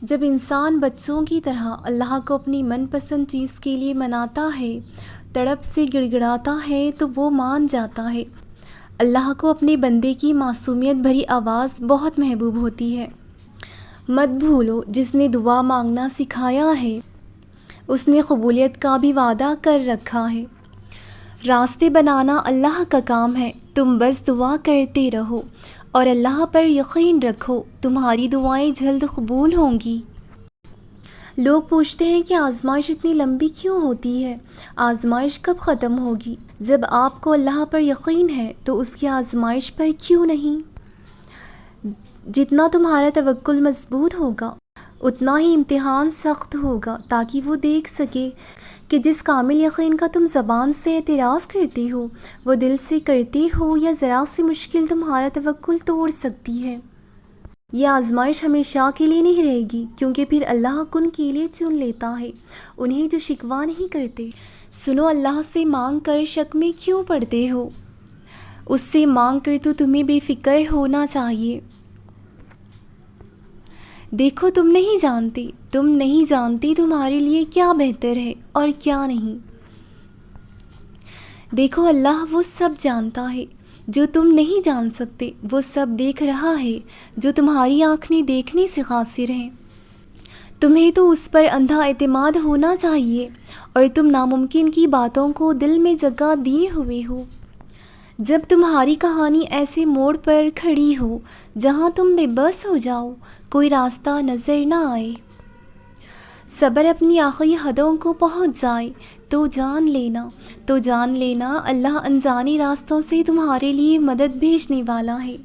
جب انسان بچوں کی طرح اللہ کو اپنی من پسند چیز کے لیے مناتا ہے، تڑپ سے گڑ گڑاتا ہے تو وہ مان جاتا ہے۔ اللہ کو اپنے بندے کی معصومیت بھری آواز بہت محبوب ہوتی ہے۔ مت بھولو جس نے دعا مانگنا سکھایا ہے، اس نے قبولیت کا بھی وعدہ کر رکھا ہے۔ راستے بنانا اللہ کا کام ہے، تم بس دعا کرتے رہو اور اللہ پر یقین رکھو، تمہاری دعائیں جلد قبول ہوں گی۔ لوگ پوچھتے ہیں کہ آزمائش اتنی لمبی کیوں ہوتی ہے؟ آزمائش کب ختم ہوگی؟ جب آپ کو اللہ پر یقین ہے تو اس کی آزمائش پر کیوں نہیں؟ جتنا تمہارا توکل مضبوط ہوگا اتنا ہی امتحان سخت ہوگا، تاکہ وہ دیکھ سکے کہ جس کامل یقین کا تم زبان سے اعتراف کرتے ہو وہ دل سے کرتے ہو، یا ذرا سی مشکل تمہارا توکل توڑ سکتی ہے۔ یہ آزمائش ہمیشہ کے لیے نہیں رہے گی، کیونکہ پھر اللہ کن کے لیے چن لیتا ہے انہیں جو شکوہ نہیں کرتے۔ سنو، اللہ سے مانگ کر شک میں کیوں پڑتے ہو؟ اس سے مانگ کر تو تمہیں بے فکر ہونا چاہیے۔ دیکھو، تم نہیں جانتے تمہارے لیے کیا بہتر ہے اور کیا نہیں۔ دیکھو، اللہ وہ سب جانتا ہے جو تم نہیں جان سکتے، وہ سب دیکھ رہا ہے جو تمہاری آنکھیں دیکھنے سے قاصر ہیں۔ تمہیں تو اس پر اندھا اعتماد ہونا چاہیے، اور تم ناممکن کی باتوں کو دل میں جگہ دیے ہوئے ہو۔ جب تمہاری کہانی ایسے موڑ پر کھڑی ہو جہاں تم بے بس ہو جاؤ، کوئی راستہ نظر نہ آئے، صبر اپنی آخری حدوں کو پہنچ جائے تو جان لینا اللہ انجانی راستوں سے تمہارے لیے مدد بھیجنے والا ہے۔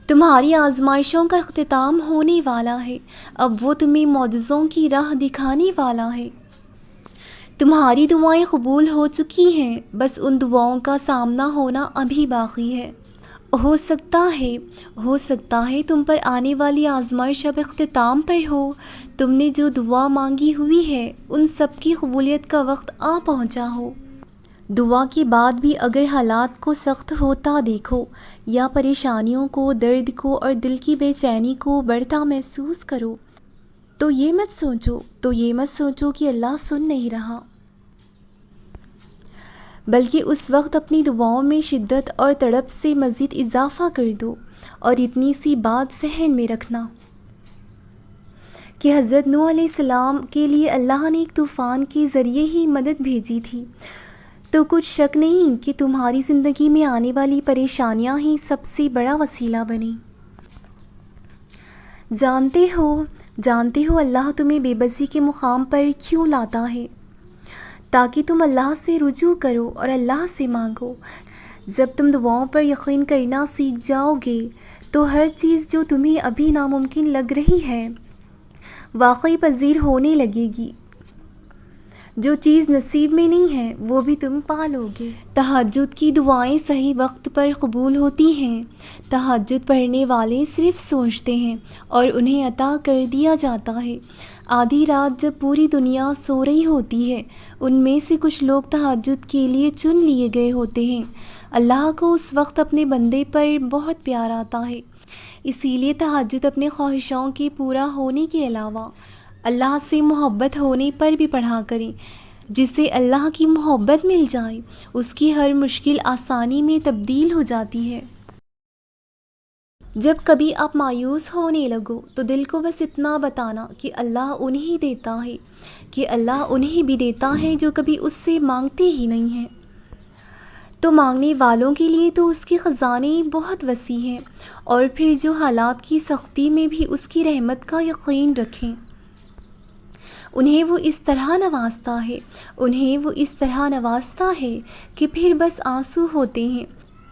تمہاری آزمائشوں کا اختتام ہونے والا ہے، اب وہ تمہیں معجزوں کی راہ دکھانے والا ہے۔ تمہاری دعائیں قبول ہو چکی ہیں، بس ان دعاؤں کا سامنا ہونا ابھی باقی ہے۔ ہو سکتا ہے تم پر آنے والی آزمائش اب اختتام پر ہو۔ تم نے جو دعا مانگی ہوئی ہے ان سب کی قبولیت کا وقت آ پہنچا ہو۔ دعا کے بعد بھی اگر حالات کو سخت ہوتا دیکھو، یا پریشانیوں کو، درد کو اور دل کی بے چینی کو بڑھتا محسوس کرو، تو یہ مت سوچو کہ اللہ سن نہیں رہا، بلکہ اس وقت اپنی دعاؤں میں شدت اور تڑپ سے مزید اضافہ کر دو، اور اتنی سی بات ذہن میں رکھنا کہ حضرت نوح علیہ السلام کے لیے اللہ نے ایک طوفان کے ذریعے ہی مدد بھیجی تھی، تو کچھ شک نہیں کہ تمہاری زندگی میں آنے والی پریشانیاں ہی سب سے بڑا وسیلہ بنیں۔ جانتے ہو اللہ تمہیں بے بسی کے مقام پر کیوں لاتا ہے؟ تاکہ تم اللہ سے رجوع کرو اور اللہ سے مانگو۔ جب تم دعاؤں پر یقین کرنا سیکھ جاؤ گے تو ہر چیز جو تمہیں ابھی ناممکن لگ رہی ہے واقعی پذیر ہونے لگے گی۔ جو چیز نصیب میں نہیں ہے وہ بھی تم پا لو گے۔ تہجد کی دعائیں صحیح وقت پر قبول ہوتی ہیں۔ تہجد پڑھنے والے صرف سوچتے ہیں اور انہیں عطا کر دیا جاتا ہے۔ آدھی رات جب پوری دنیا سو رہی ہوتی ہے، ان میں سے کچھ لوگ تہجد کے لیے چن لیے گئے ہوتے ہیں۔ اللہ کو اس وقت اپنے بندے پر بہت پیار آتا ہے، اسی لیے تہجد اپنے خواہشوں کے پورا ہونے کے علاوہ اللہ سے محبت ہونے پر بھی پڑھا کریں۔ جسے اللہ کی محبت مل جائے اس کی ہر مشکل آسانی میں تبدیل ہو جاتی ہے۔ جب کبھی آپ مایوس ہونے لگو تو دل کو بس اتنا بتانا کہ اللہ انہیں بھی دیتا ہے جو کبھی اس سے مانگتے ہی نہیں ہیں۔ تو مانگنے والوں کے لیے تو اس کے خزانے بہت وسیع ہیں، اور پھر جو حالات کی سختی میں بھی اس کی رحمت کا یقین رکھیں، انہیں وہ اس طرح نوازتا ہے کہ پھر بس آنسو ہوتے ہیں،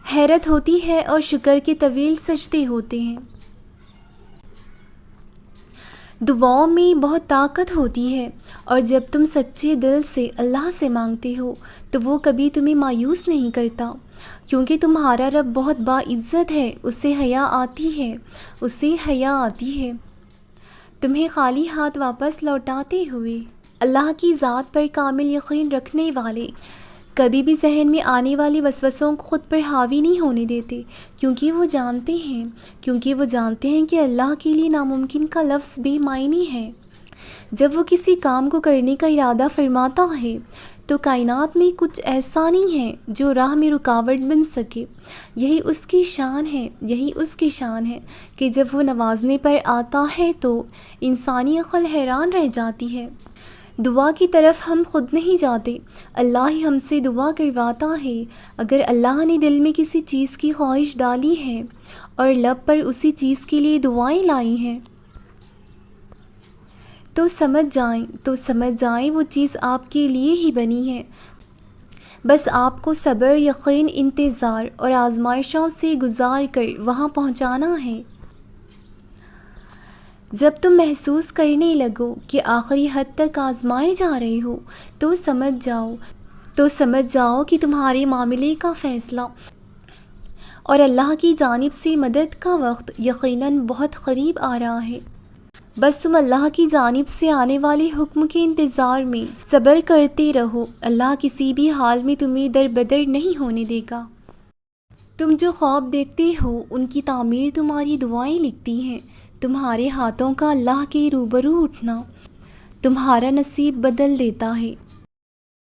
حیرت ہوتی ہے اور شکر کے طویل سجدے ہوتے ہیں۔ دعاؤں میں بہت طاقت ہوتی ہے، اور جب تم سچے دل سے اللہ سے مانگتے ہو تو وہ کبھی تمہیں مایوس نہیں کرتا، کیونکہ تمہارا رب بہت باعزت ہے، اسے حیا آتی ہے تمہیں خالی ہاتھ واپس لوٹاتے ہوئے۔ اللہ کی ذات پر کامل یقین رکھنے والے کبھی بھی ذہن میں آنے والی وسوسوں کو خود پر حاوی نہیں ہونے دیتے، کیونکہ وہ جانتے ہیں کہ اللہ کے لیے ناممکن کا لفظ بے معنی ہے۔ جب وہ کسی کام کو کرنے کا ارادہ فرماتا ہے تو کائنات میں کچھ ایسا نہیں ہے جو راہ میں رکاوٹ بن سکے۔ یہی اس کی شان ہے کہ جب وہ نوازنے پر آتا ہے تو انسانی عقل حیران رہ جاتی ہے۔ دعا کی طرف ہم خود نہیں جاتے، اللہ ہی ہم سے دعا کرواتا ہے۔ اگر اللہ نے دل میں کسی چیز کی خواہش ڈالی ہے اور لب پر اسی چیز کے لیے دعائیں لائی ہیں تو سمجھ جائیں وہ چیز آپ کے لیے ہی بنی ہے۔ بس آپ کو صبر، یقین، انتظار اور آزمائشوں سے گزار کر وہاں پہنچانا ہے۔ جب تم محسوس کرنے لگو کہ آخری حد تک آزمائے جا رہے ہو تو سمجھ جاؤ کہ تمہارے معاملے کا فیصلہ اور اللہ کی جانب سے مدد کا وقت یقیناً بہت قریب آ رہا ہے۔ بس تم اللہ کی جانب سے آنے والے حکم کے انتظار میں صبر کرتے رہو، اللہ کسی بھی حال میں تمہیں در بدر نہیں ہونے دے گا۔ تم جو خواب دیکھتے ہو ان کی تعمیر تمہاری دعائیں لکھتی ہیں۔ تمہارے ہاتھوں کا اللہ کے روبرو اٹھنا تمہارا نصیب بدل دیتا ہے۔